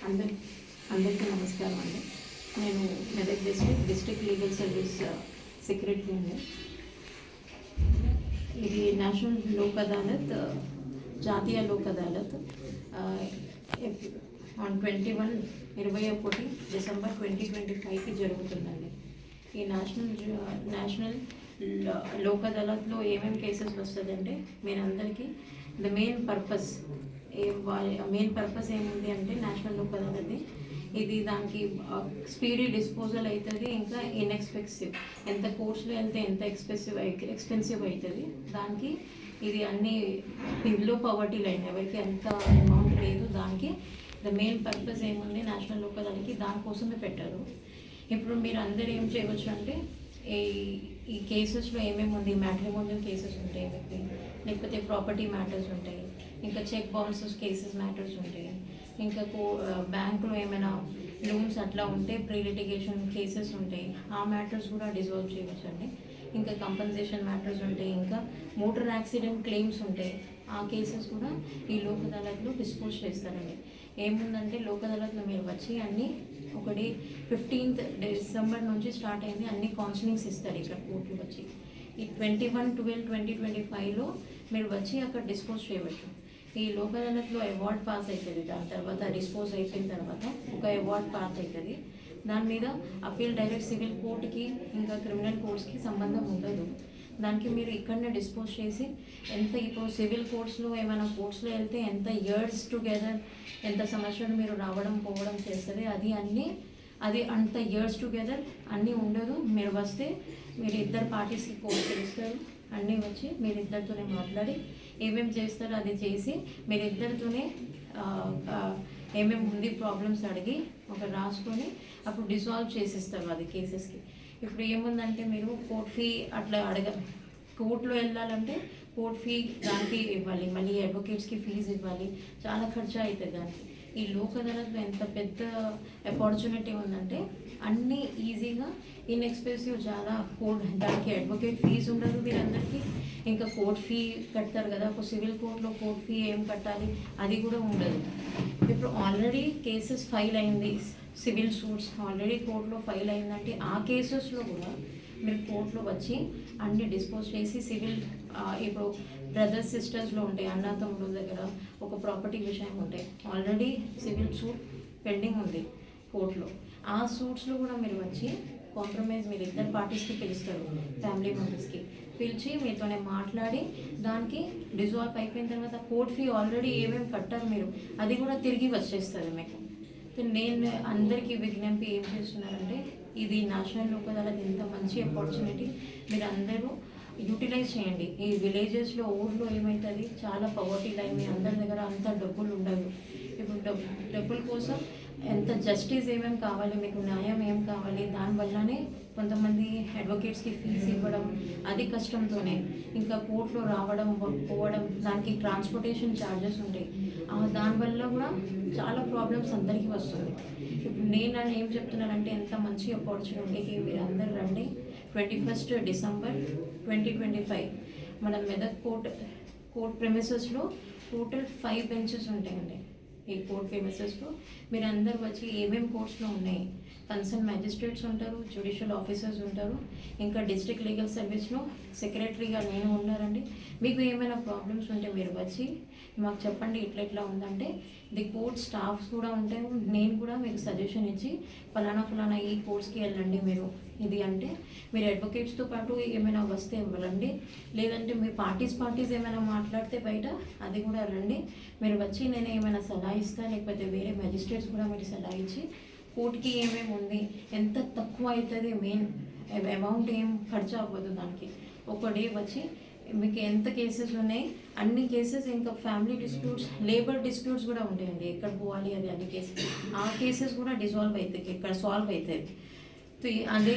అందరి అందరికీ నమస్కారం అండి. నేను Medak district legal service secretary అండి. ఇది నేషనల్ లోక్ అదాలత్, జాతీయ లోక్ అదాలత్ ఆన్ 21 డిసెంబర్ 2025కి జరుగుతుందండి. ఈ నేషనల్ లోక్ అదాలత్లో ఏమేమి కేసెస్ వస్తుందంటే మీరందరికీ మెయిన్ పర్పస్ ఏముంది అంటే నేషనల్ లోక్ అదాలత్ ఇది దానికి స్పీడీ డిస్పోజల్ అవుతుంది. ఇంకా ఇన్ఎక్స్పెన్సివ్, ఎంత కోర్సులో వెళ్తే ఎంత ఎక్స్పెన్సివ్ అవుతుంది దానికి. ఇది అన్ని బిలో పవర్టీ లైన్, ఎవరికి ఎంత అమౌంట్ లేదు దానికి. మెయిన్ పర్పస్ ఏముంది నేషనల్ లోక్ అదాలత్కి, దానికోసమే పెట్టారు. ఇప్పుడు మీరు అందరు ఏం చేయవచ్చు అంటే ఈ కేసెస్లో ఏమేమి ఉంది, మ్యాట్రిమోనియల్ కేసెస్ ఉంటాయి మీకు, లేకపోతే ప్రాపర్టీ మ్యాటర్స్ ఉంటాయి, ఇంకా చెక్ బౌన్సెస్ కేసెస్ మ్యాటర్స్ ఉంటాయి, ఇంకా బ్యాంకులో ఏమైనా లోన్స్ అట్లా ఉంటే ప్రీ లిటిగేషన్ కేసెస్ ఉంటాయి, ఆ మ్యాటర్స్ కూడా డిజాల్వ్ చేయవచ్చు అండి. ఇంకా కంపన్సేషన్ మ్యాటర్స్ ఉంటాయి, ఇంకా మోటార్ యాక్సిడెంట్ క్లెయిమ్స్ ఉంటాయి, ఆ కేసెస్ కూడా ఈ లోక్ అదాలత్లో డిస్పోజ్ చేస్తారండి. ఏముందంటే లోక్ అదాలత్లో మీరు వచ్చి అన్నీ 15th డిసెంబర్ నుంచి స్టార్ట్ అయింది, అన్ని కౌన్సిలింగ్స్ ఇస్తారు ఇక్కడ కోర్టులు వచ్చి. ఈ 21/12/2025లో మీరు వచ్చి అక్కడ డిస్పోజ్ చేయవచ్చు. ఈ లోక్ అదాలత్లో అవార్డ్ పాస్ అవుతుంది, దాని తర్వాత డిస్పోజ్ అయిపోయిన తర్వాత ఒక అవార్డ్ పాస్ అవుతుంది. దాని మీద అపీల్ డైరెక్ట్ సివిల్ కోర్టుకి ఇంకా క్రిమినల్ కోర్ట్స్కి సంబంధం ఉండదు. దానికి మీరు ఇక్కడనే డిస్పోజ్ చేసి ఇప్పుడు సివిల్ కోర్ట్స్లో ఏమైనా కోర్ట్స్లో వెళ్తే ఎంత ఇయర్స్ టుగెదర్, ఎంత సంవత్సరాలు మీరు రావడం పోవడం చేస్తుంది, అది అంత ఇయర్స్ టుగెదర్ అన్నీ ఉండదు. మీరు వస్తే మీరు ఇద్దరు పార్టీస్కి కోర్టు తెలుస్తారు, అన్నీ వచ్చి మీరిద్దరితోనే మాట్లాడి ఏమేమి చేస్తారో అది చేసి మీరిద్దరితోనే ఏమేమి ఉంది ప్రాబ్లమ్స్ అడిగి రాసుకొని అప్పుడు డిజాల్వ్ చేసిస్తారు అది కేసెస్కి. ఇప్పుడు ఏముందంటే మీరు కోర్ట్ ఫీ అట్లా కోర్టులో వెళ్ళాలంటే కోర్ట్ ఫీ దానికి ఇవ్వాలి, మళ్ళీ అడ్వకేట్స్కి ఫీజు ఇవ్వాలి, చాలా ఖర్చు అవుతుంది దానికి. ఈ లోక్ అదాలత్లో ఎంత పెద్ద ఆపర్చునిటీ ఉందంటే అన్నీ ఈజీగా ఇన్ఎక్స్పెన్సివ్, చాలా దానికి అడ్వకేట్ ఫీజు ఉండదు మీరందరికీ. ఇంకా కోర్ట్ ఫీ కడతారు కదా, ఒక సివిల్ కోర్టులో కోర్ట్ ఫీ ఏం కట్టాలి అది కూడా ఉండదు. ఇప్పుడు ఆల్రెడీ కేసెస్ ఫైల్ అయింది, సివిల్ సూట్స్ ఆల్రెడీ కోర్టులో ఫైల్ అయిందంటే ఆ కేసెస్లో కూడా మీరు కోర్టులో వచ్చి అన్ని డిస్పోజ్ చేసి సివిల్ ఇప్పుడు బ్రదర్స్ సిస్టర్స్లో ఉంటాయి, అన్నతమ్ముల దగ్గర ఒక ప్రాపర్టీ విషయం ఉంటాయి, ఆల్రెడీ సివిల్ సూట్ పెండింగ్ ఉంది కోర్టులో, ఆ సూట్స్లో కూడా మీరు వచ్చి కాంప్రమైజ్ మీరు ఇద్దరు పార్టీస్కి పిలుస్తారు, ఫ్యామిలీ మెంబర్స్కి పిలిచి మీతోనే మాట్లాడి దానికి డిజాల్వ్ అయిపోయిన తర్వాత కోర్ట్ ఫీ ఆల్రెడీ ఏమేమి కట్టారు మీరు అది కూడా తిరిగి వచ్చేస్తుంది మీకు. నేను అందరికీ విజ్ఞప్తి ఏం చేస్తున్నారంటే ఇది నేషనల్ లోక్ అదాలత్ ఎంత మంచి ఆపర్చునిటీ, మీరు అందరూ యూటిలైజ్ చేయండి. ఈ విలేజెస్లో ఊర్లో ఏమవుతుంది, చాలా పవర్టీ లైన్, మీ అందరి దగ్గర అంత డబ్బులు ఉండదు. ఇప్పుడు డబ్బుల కోసం ఎంత జస్టిస్ ఏమేమి కావాలి, మీకు న్యాయం ఏం కావాలి, దానివల్లనే కొంతమంది అడ్వకేట్స్కి ఫీజు ఇవ్వడం అది కష్టంతోనే, ఇంకా కోర్టులో రావడం పోవడం, దానికి ట్రాన్స్పోర్టేషన్ ఛార్జెస్ ఉంటాయి, దానివల్ల కూడా చాలా ప్రాబ్లమ్స్ అందరికీ వస్తుంది. ఇప్పుడు నేను ఏం చెప్తున్నానంటే ఎంత మంచి ఆపర్చునిటీకి మీరు అందరు రండి. 21 డిసెంబర్ 2025 మన మెదక్ కోర్ట్ ప్రెమిసెస్లో టోటల్ 5 బెంచెస్ ఉంటాయండి. ఈ కోర్ట్ ప్రెమిసెస్లో మీరు అందరు వచ్చి ఏమేమి కోర్ట్స్లో ఉన్నాయి, కన్సర్న్ మ్యాజిస్ట్రేట్స్ ఉంటారు, జ్యుడిషియల్ ఆఫీసర్స్ ఉంటారు, ఇంకా డిస్ట్రిక్ట్ లీగల్ సర్వీస్లో సెక్రటరీగా నేను ఉన్నారండి. మీకు ఏమైనా ప్రాబ్లమ్స్ ఉంటే మీరు వచ్చి మాకు చెప్పండి, ఇట్లా ఉందంటే ది కోర్ట్ స్టాఫ్స్ కూడా ఉంటాయి, నేను కూడా మీకు సజెషన్ ఇచ్చి ఫలానా ఈ కోర్స్కి వెళ్ళండి మీరు, ఇది అంటే మీరు అడ్వకేట్స్తో పాటు ఏమైనా వస్తే రండి, లేదంటే మీ పార్టీస్ ఏమైనా మాట్లాడితే బయట అది కూడా రండి. మీరు వచ్చి నేను ఏమైనా సలహా ఇస్తాను, లేకపోతే వేరే మ్యాజిస్ట్రేట్స్ కూడా మీరు సలహా ఇచ్చి కోర్టుకి ఏమేమి ఉంది, ఎంత తక్కువ అవుతుంది, మెయిన్ అమౌంట్ ఏం ఖర్చు అవ్వదు దానికి. ఒక డే వచ్చి మీకు ఎంత కేసెస్ ఉన్నాయి అన్ని కేసెస్, ఇంకా ఫ్యామిలీ డిస్ప్యూట్స్, లేబర్ డిస్ప్యూట్స్ కూడా ఉంటాయండి, ఎక్కడ పోవాలి అది అన్ని కేసెస్, ఆ కేసెస్ కూడా డిజాల్వ్ అవుతాయి, ఇక్కడ సాల్వ్ అవుతాయి. అదే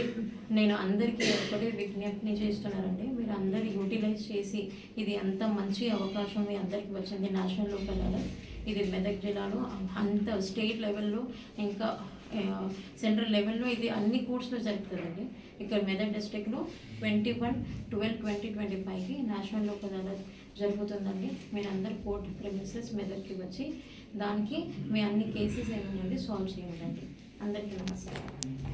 నేను అందరికీ ఒకటే విజ్ఞప్తి చేస్తున్నానండి, మీరు అందరు యూటిలైజ్ చేసి ఇది అంత మంచి అవకాశం మీ అందరికీ వచ్చింది నేషనల్ లోక్ అదాలత్. ఇది మెదక్ జిల్లాలో అంత స్టేట్ లెవెల్లో ఇంకా సెంట్రల్ లెవెల్లో ఇది అన్ని కోర్ట్స్లో జరుగుతుందండి. ఇక్కడ మెదక్ డిస్ట్రిక్ట్లో 21/12/2025కి నేషనల్ లోక్ అదాలత్ జరుగుతుందండి. మీరు అందరు కోర్ట్ ప్రెమిసెస్ మెదక్కి వచ్చి దానికి మీ అన్ని కేసెస్ ఏమైనా సాల్వ్ చేయండి. అందరికీ నమస్కారం.